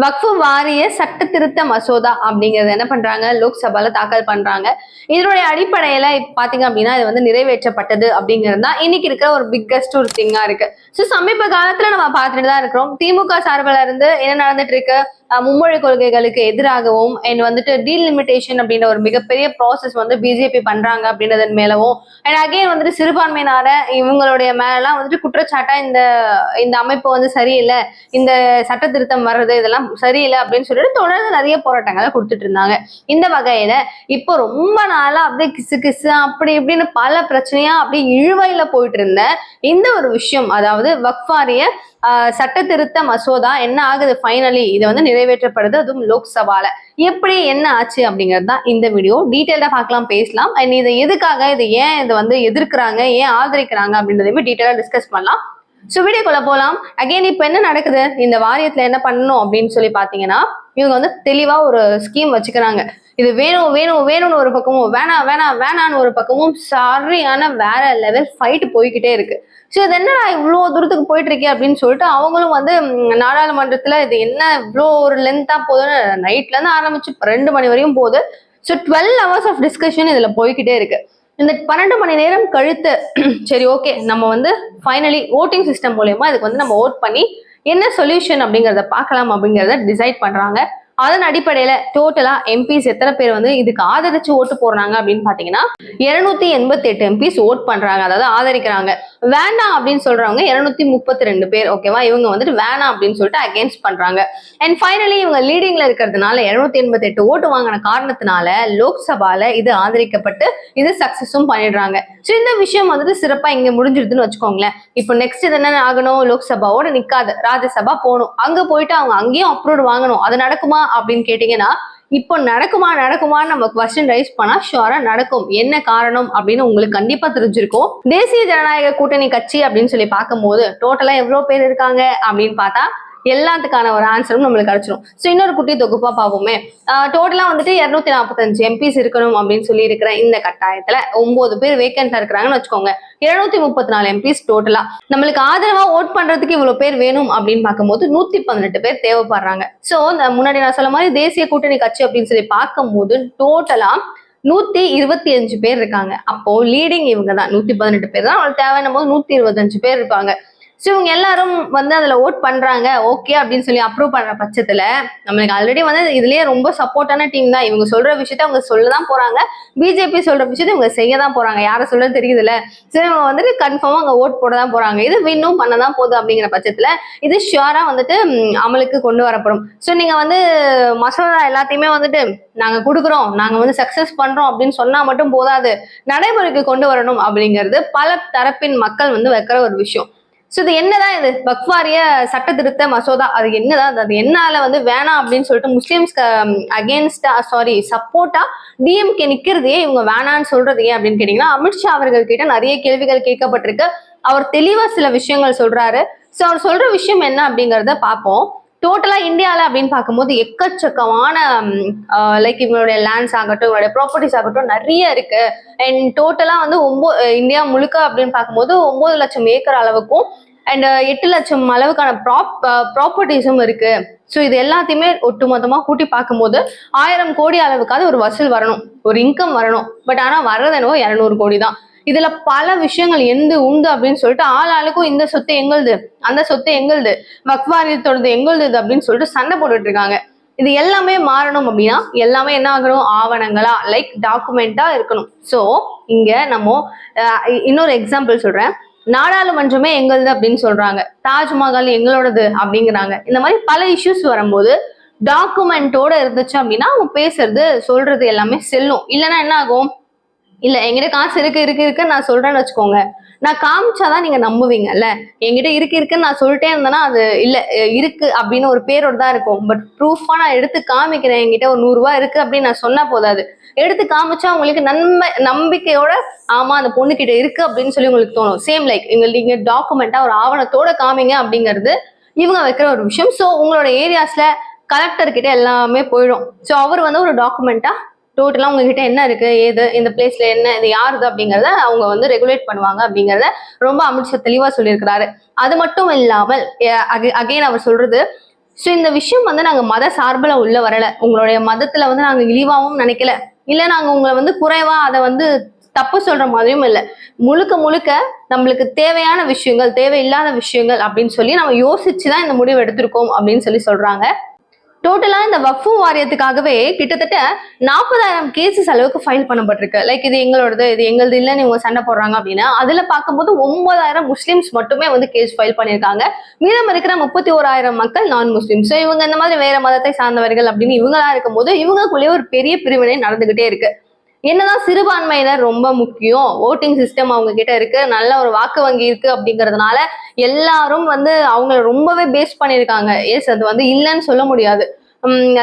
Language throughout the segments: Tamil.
வக்ஃபு வாரிய சட்ட திருத்த மசோதா அப்படிங்கறது என்ன பண்றாங்க, லோக்சபால தாக்கல் பண்றாங்க. இதனுடைய அடிப்படையில இப்ப பாத்தீங்க அப்படின்னா இது வந்து நிறைவேற்றப்பட்டது அப்படிங்கிறது தான் இன்னைக்கு இருக்கிற ஒரு பிக்கஸ்ட் ஒரு திங்கா இருக்கு. சோ சமீப காலத்துல நம்ம பார்த்துட்டு தான் இருக்கிறோம். திமுக சார்பில் இருந்து என்ன நடந்துட்டு இருக்கு, மும்மொழி கொள்கைகளுக்கு எதிராகவும் அண்ட் வந்துட்டு டீலிமிட்டேஷன் அப்படின்ற ஒரு மிகப்பெரிய ப்ராசஸ் வந்து பிஜேபி பண்றாங்க அப்படின்றதன் மேலவும் அண்ட் அகைன் வந்துட்டு சிறுபான்மையினார இவங்களுடைய மேலாம் வந்துட்டு குற்றச்சாட்டா இந்த இந்த அமைப்பு வந்து சரியில்லை, இந்த சட்ட திருத்தம் வர்றது இதெல்லாம் சரியில்லை அப்படின்னு சொல்லிட்டு தொடர்ந்து நிறைய போராட்டங்களை கொடுத்துட்டு இருந்தாங்க. இந்த வகையில இப்போ ரொம்ப நாளா அப்படியே கிசு கிசு அப்படி இப்படின்னு பல பிரச்சனையா அப்படியே இழுவையில போயிட்டு இருந்த இந்த ஒரு விஷயம், அதாவது வக்ஃப் வாரிய சட்ட திருத்த மசோதா என்ன ஆகுது, ஃபைனலி இது வந்து நிறைவேற்றப்படுது, அதுவும் லோக்சபால. எப்படி என்ன ஆச்சு அப்படிங்கிறது தான் இந்த வீடியோ டீட்டெயிலா பார்க்கலாம், பேசலாம். அண்ட் இதை எதுக்காக, இது ஏன் இதை வந்து எதிர்க்கிறாங்க, ஏன் ஆதரிக்கிறாங்க அப்படின்றதையுமே டீட்டெயிலா டிஸ்கஸ் பண்ணலாம். ஸோ வீடியோக்குள்ள போலாம். அகைன் இப்ப என்ன நடக்குது, இந்த வாரியத்துல என்ன பண்ணணும் அப்படின்னு சொல்லி பாத்தீங்கன்னா, இவங்க வந்து தெளிவா ஒரு ஸ்கீம் வச்சுக்கிறாங்க. இது வேணும் வேணும் வேணும்னு ஒரு பக்கமும், வேணாம் வேணாம் வேணான்னு ஒரு பக்கமும் சரியான வேற லெவல் ஃபைட் போய்கிட்டே இருக்கு. ஸோ இது என்னடா இவ்வளோ தூரத்துக்கு போயிட்டு இருக்கே அப்படின்னு சொல்லிட்டு அவங்களும் வந்து நாடாளுமன்றத்துல இது என்ன இவ்வளோ ஒரு லென்த்தா போகுதுன்னு நைட்ல இருந்து ஆரம்பிச்சு 2 மணி வரையும் போகுது. ஸோ 12 hours ஆஃப் டிஸ்கஷன் இதுல போய்கிட்டே இருக்கு. இந்த 12 மணி நேரம் கழித்து சரி ஓகே நம்ம வந்து ஃபைனலி ஓட்டிங் சிஸ்டம் மூலயமா இதுக்கு வந்து நம்ம ஓட் பண்ணி என்ன சொல்யூஷன் அப்படிங்கிறத பார்க்கலாம் அப்படிங்கிறத டிசைட் பண்றாங்க. அதன் அடிப்படையில டோட்டலா எம்பிஸ் எத்தனை பேர் வந்து இதுக்கு ஆதரிச்சு ஓட்டு போடுறாங்க அப்படின்னு பாத்தீங்கன்னா 288 எம்பிஸ் ஓட் பண்றாங்க, அதாவது ஆதரிக்கிறாங்க. வேண்டாம் அப்படின்னு சொல்றவங்க 232 பேர். ஓகேவா, இவங்க வந்துட்டு வேணாம் அப்படின்னு சொல்லிட்டு அகேன்ஸ்ட் பண்றாங்க. அண்ட் ஃபைனலி இவங்க லீடிங்ல இருக்கிறதுனால 288 ஓட்டு வாங்கின காரணத்தினால லோக்சபால இது ஆதரிக்கப்பட்டு இது சக்சஸும் பண்ணிடுறாங்க. ஸோ இந்த விஷயம் வந்துட்டு சிறப்பா இங்க முடிஞ்சிருதுன்னு வச்சுக்கோங்களேன். இப்போ நெக்ஸ்ட் இது என்ன ஆகணும், லோக்சபாவோட நிக்காது, ராஜ்யசபா போகணும். அங்க போயிட்டு அவங்க அங்கேயும் அப்ரூவ் வாங்கணும். அது நடக்குமா அப்படின்னு கேட்டீங்கன்னா, இப்போ நடக்குமான்னு நம்ம குவெஸ்டின் ரைஸ் பண்ணா ஷுவரா நடக்கும். என்ன காரணம் அப்படின்னு உங்களுக்கு கண்டிப்பா தெரிஞ்சிருக்கும். தேசிய ஜனநாயக கூட்டணி கட்சி அப்படின்னு சொல்லி பார்க்கும்போது டோட்டலா எவ்வளவு பேர் இருக்காங்க அப்படின்னு பார்த்தா எல்லாத்துக்கான ஒரு ஆன்சரும் நம்மளுக்கு கிடைச்சிடும். ஸோ இன்னொரு குட்டி தொகுப்பா பார்ப்போமே. டோட்டலா வந்துட்டு 245 எம்பிஸ் இருக்கணும் அப்படின்னு சொல்லி இருக்கிற இந்த கட்டாயத்துல 9 பேர் வேகன்டா இருக்கிறாங்கன்னு வச்சுக்கோங்க. 234 எம்பிஸ் டோட்டலா. நம்மளுக்கு ஆதரவா ஓட் பண்றதுக்கு இவ்வளவு பேர் வேணும் அப்படின்னு பார்க்கும்போது 118 பேர் தேவைப்படுறாங்க. ஸோ முன்னாடி நான் சொல்ல மாதிரி தேசிய கூட்டணி கட்சி அப்படின்னு சொல்லி பார்க்கும்போது டோட்டலா 125 பேர் இருக்காங்க. அப்போ லீடிங் இவங்க தான். 118 பேர் தான் அவங்களுக்கு தேவைன்னும் போது 125 பேர் இருப்பாங்க. ஸோ இவங்க எல்லாரும் வந்து அதுல ஓட் பண்றாங்க, ஓகே அப்படின்னு சொல்லி அப்ரூவ் பண்ற பட்சத்துல நம்மளுக்கு ஆல்ரெடி வந்து இதுலயே ரொம்ப சப்போர்ட்டான டீம் தான். இவங்க சொல்ற விஷயத்த அவங்க சொல்லதான் போறாங்க, பிஜேபி சொல்ற விஷயத்த இவங்க செய்யதான் போறாங்க. யார சொல்றது தெரியுதுல்ல. சோ இவங்க வந்துட்டு கன்ஃபார்மா அங்க ஓட் போடதான் போறாங்க. இது வின்னும் பண்ணதான் போகுது அப்படிங்கிற பட்சத்துல இது ஷியூரா வந்துட்டு அமலுக்கு கொண்டு வரப்படும். ஸோ நீங்க வந்து மசோதா எல்லாத்தையுமே வந்துட்டு நாங்க கொடுக்குறோம், நாங்க வந்து சக்சஸ் பண்றோம் அப்படின்னு சொன்னா மட்டும் போதாது, நடைமுறைக்கு கொண்டு வரணும் அப்படிங்கிறது பல தரப்பின் மக்கள் வந்து வைக்கிற ஒரு விஷயம். ஸோ இது என்னதான், இது வக்ஃப் வாரிய சட்ட திருத்த மசோதா, அது என்னதான், அது என்னால வந்து வேணாம் அப்படின்னு சொல்லிட்டு முஸ்லிம்ஸ்க்கு அகேன்ஸ்டா சப்போர்ட்டா டிஎம்கே நிக்கிறதே, இவங்க வேணான்னு சொல்றது ஏன் அப்படின்னு கேட்டீங்கன்னா, அமித்ஷா அவர்கள் கிட்ட நிறைய கேள்விகள் கேட்கப்பட்டிருக்கு. அவர் தெளிவா சில விஷயங்கள் சொல்றாரு. ஸோ அவர் சொல்ற விஷயம் என்ன அப்படிங்கிறத பார்ப்போம். டோட்டலா இந்தியால அப்படின்னு பார்க்கும்போது எக்கச்சக்கமான லைக் இவங்களுடைய லேண்ட்ஸ் ஆகட்டும், இவங்களுடைய ப்ராப்பர்ட்டிஸ் ஆகட்டும் நிறைய இருக்கு. அண்ட் டோட்டலா வந்து இந்தியா முழுக்க அப்படின்னு பார்க்கும்போது 9 லட்சம் ஏக்கர் அளவுக்கும் அண்ட் 8 லட்சம் அளவுக்கான ப்ராப்பர்ட்டிஸும் இருக்கு. ஸோ இது எல்லாத்தையுமே ஒட்டுமொத்தமா கூட்டி பார்க்கும்போது 1000 கோடி அளவுக்காவது ஒரு வசூல் வரணும், ஒரு இன்கம் வரணும். பட் ஆனா வர்றது என்னவோ 200 கோடி தான். இதுல பல விஷயங்கள் உண்டு அப்படின்னு சொல்லிட்டு ஆளுக்கும் இந்த சொத்து எங்களுது, அந்த சொத்து எங்களுது, வக்ஃப் வாரியத்தோடது எங்களுது அப்படின்னு சொல்லிட்டு சண்டை போட்டுட்டு இருக்காங்க. இது எல்லாமே மாறணும் அப்படின்னா எல்லாமே என்ன ஆகணும், ஆவணங்களா லைக் டாக்குமெண்டா இருக்கணும். ஸோ இங்க நம்ம இன்னொரு எக்ஸாம்பிள் சொல்றேன். நாடாளுமன்றமே எங்களுது அப்படின்னு சொல்றாங்க, தாஜ்மஹால் எங்களோடது அப்படிங்கிறாங்க. இந்த மாதிரி பல இஷ்யூஸ் வரும்போது டாக்குமெண்டோட இருந்துச்சு அப்படின்னா அவங்க பேசுறது சொல்றது எல்லாமே செல்லும். இல்லைன்னா என்ன ஆகும், இல்ல என்கிட்ட காசு இருக்கு நான் சொல்றேன்னு வச்சுக்கோங்க, நான் காமிச்சாதான் நீங்க நம்புவீங்கல்ல. என்கிட்ட இருக்குன்னு நான் சொல்லிட்டே இருந்தேன்னா அது இல்ல இருக்கு அப்படின்னு ஒரு பேரோட தான் இருக்கும். பட் ப்ரூஃபா நான் எடுத்து காமிக்கிறேன், என்கிட்ட ஒரு 100 ரூபாய் இருக்கு அப்படின்னு நான் சொன்னா போதாது. எடுத்து காமிச்சா உங்களுக்கு நம்பிக்கையோட ஆமா அந்த பொண்ணு கிட்ட இருக்கு அப்படின்னு சொல்லி உங்களுக்கு தோணும். சேம் லைக் நீங்க டாக்குமெண்டா ஒரு ஆவணத்தோட காமிங்க அப்படிங்கிறது இவங்க வைக்கிற ஒரு விஷயம். ஸோ உங்களோட ஏரியாஸ்ல கலெக்டர் கிட்ட எல்லாமே போயிடும். ஸோ அவர் வந்து ஒரு டாக்குமெண்டா டோட்டலா உங்ககிட்ட என்ன இருக்கு, ஏது இந்த பிளேஸ்ல என்ன, இது யாருது அப்படிங்கறத அவங்க வந்து ரெகுலேட் பண்ணுவாங்க அப்படிங்கறத ரொம்ப அமித்ஷா தெளிவா சொல்லியிருக்கிறாரு. அது மட்டும் இல்லாமல் அகைன் அவர் சொல்றது ஸோ இந்த விஷயம் வந்து நாங்க மத சார்பில் உள்ள வரல, உங்களுடைய மதத்துல வந்து நாங்க இழிவாகவும் நினைக்கல, இல்ல நாங்க உங்களை வந்து குறைவா அதை வந்து தப்பு சொல்ற மாதிரியும் இல்லை. முழுக்க முழுக்க நம்மளுக்கு தேவையான விஷயங்கள், தேவையில்லாத விஷயங்கள் அப்படின்னு சொல்லி நம்ம யோசிச்சுதான் இந்த முடிவு எடுத்திருக்கோம் அப்படின்னு சொல்லி சொல்றாங்க. டோட்டலா இந்த வக்ஃபு வாரியத்துக்காகவே கிட்டத்தட்ட 40,000 கேசஸ் அளவுக்கு ஃபைல் பண்ணப்பட்டிருக்கு. லைக் இது எங்களோடது, இது எங்களது இல்லைன்னு இவங்க சண்டை போடுறாங்க அப்படின்னா, அதுல பார்க்கும்போது 9,000 முஸ்லிம்ஸ் மட்டுமே வந்து கேஸ் ஃபைல் பண்ணியிருக்காங்க. மீதம் இருக்கிற 31,000 மக்கள் நான் முஸ்லிம்ஸ். ஸோ இவங்க இந்த மாதிரி வேற மதத்தை சார்ந்தவர்கள் அப்படின்னு இவங்களா இருக்கும்போது இவங்களுக்குள்ளேயே ஒரு பெரிய பிரிவினை நடந்துகிட்டே இருக்கு. என்னதான் சிறுபான்மையினர் ரொம்ப முக்கியம், ஓட்டிங் சிஸ்டம் அவங்க கிட்ட இருக்கு, நல்ல ஒரு வாக்கு வங்கி இருக்கு அப்படிங்கறதுனால எல்லாரும் வந்து அவங்கள ரொம்பவே பேஸ் பண்ணியிருக்காங்க. எஸ், அது வந்து இல்லைன்னு சொல்ல முடியாது.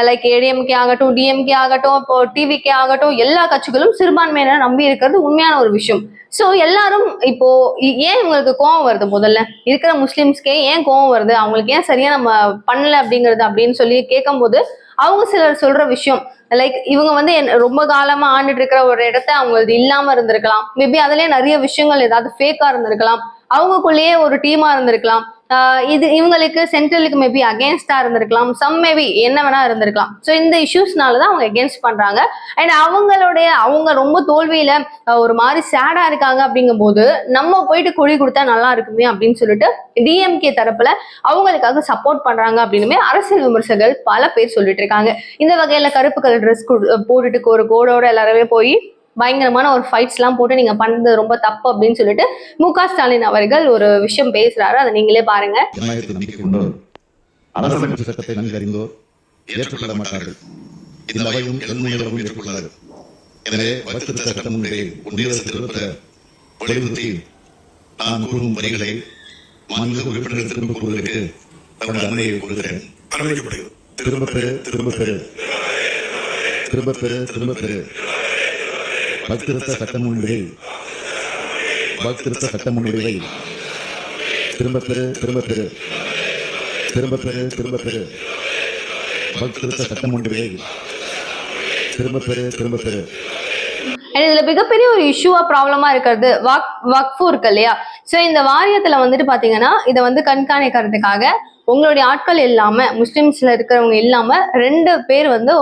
லைக் ஏடிஎம்கே ஆகட்டும், டிஎம்கே ஆகட்டும், இப்போ டிவிகே ஆகட்டும், எல்லா கட்சிகளும் சிறுபான்மையினர் நம்பி இருக்கிறது உண்மையான ஒரு விஷயம். சோ எல்லாரும் இப்போ ஏன் இவங்களுக்கு கோவம் வருது, முதல்ல இருக்கிற முஸ்லிம்ஸ்க்கே ஏன் கோவம் வருது, அவங்களுக்கு ஏன் சரியா நம்ம பண்ணல அப்படிங்கிறது அப்படின்னு சொல்லி கேட்கும் போது அவங்க சிலர் சொல்ற விஷயம், லைக் இவங்க வந்து ரொம்ப காலமா ஆண்டுட்டு இருக்கிற ஒரு இடத்த அவங்களுக்கு இல்லாம இருந்திருக்கலாம், மேபி அதுலயே நிறைய விஷயங்கள் ஏதாவது ஃபேக்கா இருந்திருக்கலாம், அவங்களுக்குள்ளேயே ஒரு டீமா இருந்திருக்கலாம், இது இவங்களுக்கு சென்ட்ரலுக்கு மேபி அகேன்ஸ்டா இருந்திருக்கலாம், சம் மேபி என்ன வேணா இருந்திருக்கலாம். ஸோ இந்த இஷ்யூஸ்னாலதான் அவங்க அகேன்ஸ்ட் பண்றாங்க. அண்ட் அவங்க ரொம்ப தோல்வியில ஒரு மாதிரி சேடா இருக்காங்க. அப்படிங்கும் போது நம்ம போயிட்டு குழி கொடுத்தா நல்லா இருக்குமே அப்படின்னு சொல்லிட்டு டிஎம்கே தரப்புல அவங்களுக்காக சப்போர்ட் பண்றாங்க அப்படின்னு அரசியல் விமர்சகர்கள் பல பேர் சொல்லிட்டு இருக்காங்க. இந்த வகையில கருப்பு கலர் ட்ரெஸ் போட்டுட்டு ஒரு கோடோட எல்லாருமே போய் பயங்கரமான ஒரு ஃபைட்ஸ் எல்லாம் போட்டு நீங்க பண்றது ரொம்ப தப்பு அப்படின்னு சொல்லிட்டு மு.க. ஸ்டாலின் அவர்கள் ஒரு விஷயம் பேசுறாரு. அதை நீங்களே பாருங்க. அரசியலமைப்பு சட்டத்தை நன்கு அறிந்தோர் ஏற்றுக்கொள்ள மாட்டார்கள், இந்த அவையும் எழுநூறும் ஏற்றுக்கொள்ளாது. எனவே வகுத்திருத்த சட்டம் ஒன்றை ஒன்றிய திருப்ப வலியுறுத்தி நான் கூறும் வரிகளை மாநில உறுப்பினர்கள் திரும்ப கூறுவதற்கு தனது அன்னையை கூறுகிறேன். திரும்ப பெறு, திரும்ப பெறு, திரும்ப பெறு, திரும்ப பெறு. வகுத்திருத்த சட்டம் ஒன்றை வகுத்திருத்த சட்டம் ஒன்றை திரும்ப பெறு, திரும்ப பெறு, திரும்ப பெறு, திரும்ப பெறு. வகுத்திருத்த சட்டம் ஒன்றை திரும்ப பெறு, திரும்ப பெறு. இதுல மிகப்பெரிய ஒரு இஷ்யூவா ப்ராப்ளமா இருக்கிறது வக்ஃபு இருக்கு இல்லையா. சோ இந்த வாரியத்துல வந்துட்டு பாத்தீங்கன்னா இதை வந்து கண்காணிக்கிறதுக்காக உங்களுடைய ஆட்கள் இல்லாம, முஸ்லிம்ஸ்ல இருக்கிறவங்க இல்லாம 2 பேர் வந்து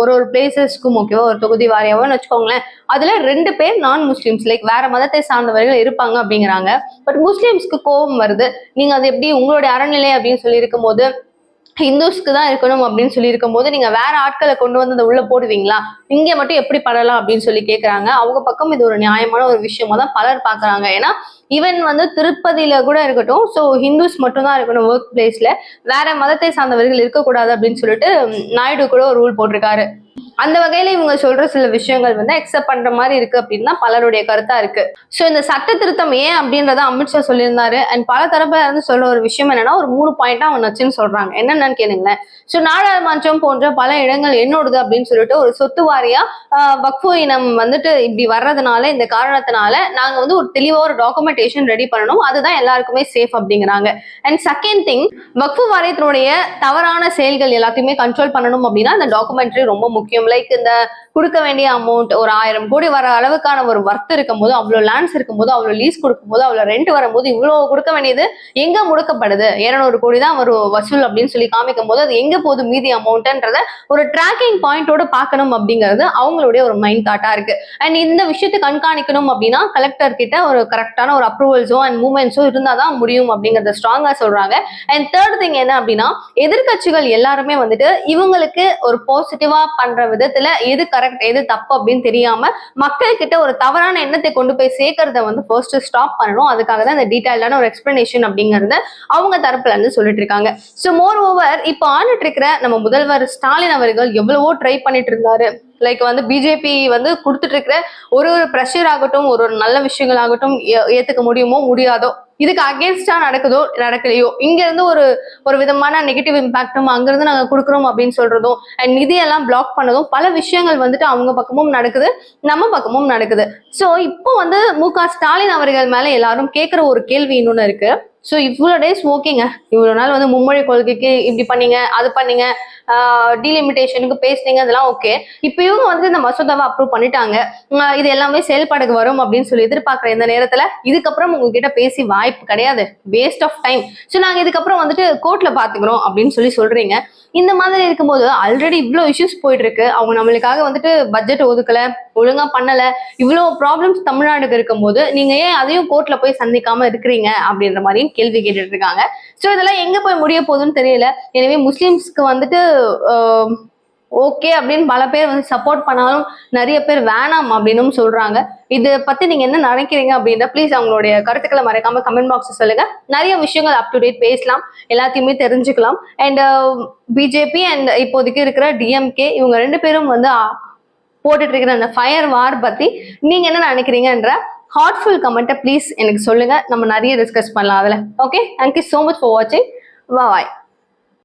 ஒரு பிளேசஸ்க்கும் ஓகேவா, ஒரு தொகுதி வாரியாவும் வச்சுக்கோங்களேன், அதுல 2 பேர் நான் முஸ்லிம்ஸ் லைக் வேற மதத்தை சார்ந்தவர்கள் இருப்பாங்க அப்படிங்கிறாங்க. பட் முஸ்லிம்ஸ்க்கு கோபம் வருது, நீங்க அது எப்படி உங்களுடைய அறநிலை அப்படின்னு சொல்லி இருக்கும் போது ஹிந்துஸ்க்கு தான் இருக்கணும் அப்படின்னு சொல்லி இருக்கும் போது நீங்க வேற ஆட்களை கொண்டு வந்து அதை உள்ள போடுவீங்களா, இங்க மட்டும் எப்படி படலாம் அப்படின்னு சொல்லி கேட்கறாங்க. அவங்க பக்கம் இது ஒரு நியாயமான ஒரு விஷயமா தான் பலர் பாக்குறாங்க. ஏன்னா ஈவன் வந்து திருப்பதியில கூட இருக்கட்டும், ஸோ ஹிந்துஸ் மட்டும் தான் இருக்கணும் ஒர்க் பிளேஸ்ல, வேற மதத்தை சார்ந்தவர்கள் இருக்கக்கூடாது அப்படின்னு சொல்லிட்டு நாயுடு கூட ஒரு ரூல் போட்டிருக்காரு. அந்த வகையில இவங்க சொல்ற சில விஷயங்கள் வந்து அக்செப்ட் பண்ற மாதிரி இருக்கு அப்படின்னு பலருடைய கருத்தா இருக்கு. சோ இந்த சட்ட திருத்தம் ஏன் அப்படின்றத அமித்ஷா சொல்லியிருந்தாரு. அண்ட் பல தரப்புல இருந்து சொல்ற ஒரு விஷயம் என்னன்னா, ஒரு 3 பாயிண்டா அவங்க வச்சுன்னு சொல்றாங்க. என்னன்னு கேளுங்களேன். சோ நாடாளுமன்றம் போன்ற பல இடங்கள் என்னோடது அப்படின்னு சொல்லிட்டு ஒரு சொத்து வாரியா வக்ஃபு இனம் வந்துட்டு இப்படி வர்றதுனால, இந்த காரணத்தினால நாங்க வந்து ஒரு தெளிவா ஒரு டாக்குமெண்டேஷன் ரெடி பண்ணணும், அதுதான் எல்லாருக்குமே சேஃப் அப்படிங்கிறாங்க. அண்ட் செகண்ட் திங், வக்ஃபு வாரியத்தினுடைய தவறான செயல்கள் எல்லாத்தையுமே கண்ட்ரோல் பண்ணணும் அப்படின்னா இந்த டாக்குமெண்ட்ரி ரொம்ப முக்கியம். லைக் இந்த கொடுக்க வேண்டிய அமௌண்ட் ஒரு 1000 கோடி வர அளவுக்கான ஒரு வர்த் இருக்கும் போது, அவ்வளவு லேண்ட்ஸ் இருக்கும் போது, அவ்வளவு லீஸ் கொடுக்கும் போது, அவ்வளவு ரெண்ட் வரும்போது இவ்வளவு கொடுக்க வேண்டியது எங்க முடக்கப்படுது, 200 கோடி தான் ஒரு வசூல் அப்படின்னு சொல்லி காமிக்கும் போது அது எங்க போகுது மீதி அமௌண்ட்ன்றத ஒரு டிராக்கிங் பாயிண்டோட பார்க்கணும் அப்படிங்கிறது அவங்களுடைய ஒரு மைண்ட் தாட்டா இருக்கு. அண்ட் இந்த விஷயத்தை கண்காணிக்கணும் அப்படின்னா கலெக்டர் கிட்ட ஒரு கரெக்டான ஒரு அப்ரூவல்ஸோ அண்ட் மூவ்மெண்ட்ஸோ இருந்தாதான் முடியும் அப்படிங்கறத ஸ்ட்ராங்கா சொல்றாங்க. அண்ட் தேர்ட் திங் என்ன அப்படின்னா, எதிர்கட்சிகள் எல்லாருமே வந்துட்டு இவங்களுக்கு ஒரு பாசிட்டிவா பண்ற விதத்துல எது கரெக்ட் எது தப்பு அப்படின்னு தெரியாம மக்கள் கிட்ட ஒரு தவறான எண்ணத்தை கொண்டு போய் சேர்க்கறத வந்து ஃபர்ஸ்ட் ஸ்டாப் பண்ணணும். அதுக்காக தான் இந்த டீடைல்டான ஒரு எக்ஸ்பிளனேஷன் அப்படிங்கறத அவங்க தரப்புல இருந்து சொல்லிட்டு இருக்காங்க. சோ மோர் ஓவர் இப்போ ஆண்டுட்டு இருக்கிற நம்ம முதல்வர் ஸ்டாலின் அவர்கள் எவ்வளவோ ட்ரை பண்ணிட்டு இருந்தாரு. லைக் வந்து பிஜேபி வந்து கொடுத்துட்டு இருக்கிற ஒரு ப்ரெஷர் ஆகட்டும், ஒரு நல்ல விஷயங்கள் ஆகட்டும் ஏத்துக்க முடியுமோ முடியாதோ, இதுக்கு அகேன்ஸ்டா நடக்குதோ நடக்கலையோ, இங்க இருந்து ஒரு விதமான நெகட்டிவ் இம்பாக்டும் அங்கிருந்து நாங்க கொடுக்குறோம் அப்படின்னு சொல்றதும் அண்ட் நிதியெல்லாம் பிளாக் பண்ணதும் பல விஷயங்கள் வந்துட்டு அவங்க பக்கமும் நடக்குது, நம்ம பக்கமும் நடக்குது. சோ இப்போ வந்து மு.க. ஸ்டாலின் அவர்கள் மேல எல்லாரும் கேட்கிற ஒரு கேள்வி இன்னொன்னு இருக்கு. ஸோ இவ்வளோ டேஸ் ஓகேங்க, இவ்வளோ நாள் வந்து மும்மொழி கொள்கைக்கு இப்படி பண்ணீங்க, அது பண்ணீங்க, டீலிமிட்டேஷனுக்கு பேசுனீங்க, அதெல்லாம் ஓகே. இப்போ இவங்க வந்து இந்த மசோதாவை அப்ரூவ் பண்ணிட்டாங்க, இது எல்லாமே செயல்பாடுக்கு வரும் அப்படின்னு சொல்லி எதிர்பார்க்குற இந்த நேரத்தில் இதுக்கப்புறம் உங்ககிட்ட பேசி வாய்ப்பு கிடையாது, வேஸ்ட் ஆஃப் டைம். ஸோ நாங்கள் இதுக்கப்புறம் வந்துட்டு கோர்ட்டில் பார்த்துக்கிறோம் அப்படின்னு சொல்லி சொல்றீங்க. இந்த மாதிரி இருக்கும்போது ஆல்ரெடி இவ்வளோ இஷ்யூஸ் போயிட்டு இருக்கு, அவங்க நம்மளுக்காக வந்துட்டு பட்ஜெட் ஒதுக்கல, ஒழுங்கா பண்ணல, இவ்வளோ ப்ராப்ளம்ஸ் தமிழ்நாடுக்கு இருக்கும்போது நீங்க ஏன் அதையும் கோர்ட்ல போய் சந்திக்காம இருக்கிறீங்க அப்படின்ற மாதிரியும் கேள்வி கேட்டுட்டு இருக்காங்க. ஸோ இதெல்லாம் எங்க போய் முடிய போகுதுன்னு தெரியல. எனவே முஸ்லிம்ஸ்க்கு வந்துட்டு ஓகே அப்படின்னு பல பேர் வந்து சப்போர்ட் பண்ணாலும் நிறைய பேர் வேணாம் அப்படின்னு சொல்றாங்க. இதை பத்தி நீங்க என்ன நினைக்கிறீங்க அப்படின்ற ப்ளீஸ் அவங்களுடைய கருத்துக்களை மறைக்காம கமெண்ட் பாக்ஸ் சொல்லுங்க. நிறைய விஷயங்கள் அப் டு டேட் பேசலாம், எல்லாத்தையுமே தெரிஞ்சுக்கலாம். அண்ட் பிஜேபி அண்ட் இப்போதைக்கு இருக்கிற டிஎம்கே இவங்க 2 பேரும் வந்து போட்டுட்டு இருக்கிற அந்த ஃபயர் வார் பத்தி நீங்க என்ன நினைக்கிறீங்கன்ற ஹார்ட்ஃபுல் கமெண்ட்டை ப்ளீஸ் எனக்கு சொல்லுங்க. நம்ம நிறைய டிஸ்கஸ் பண்ணலாம் அதுல. Okay, thank you so much for வாட்சிங். பாய்.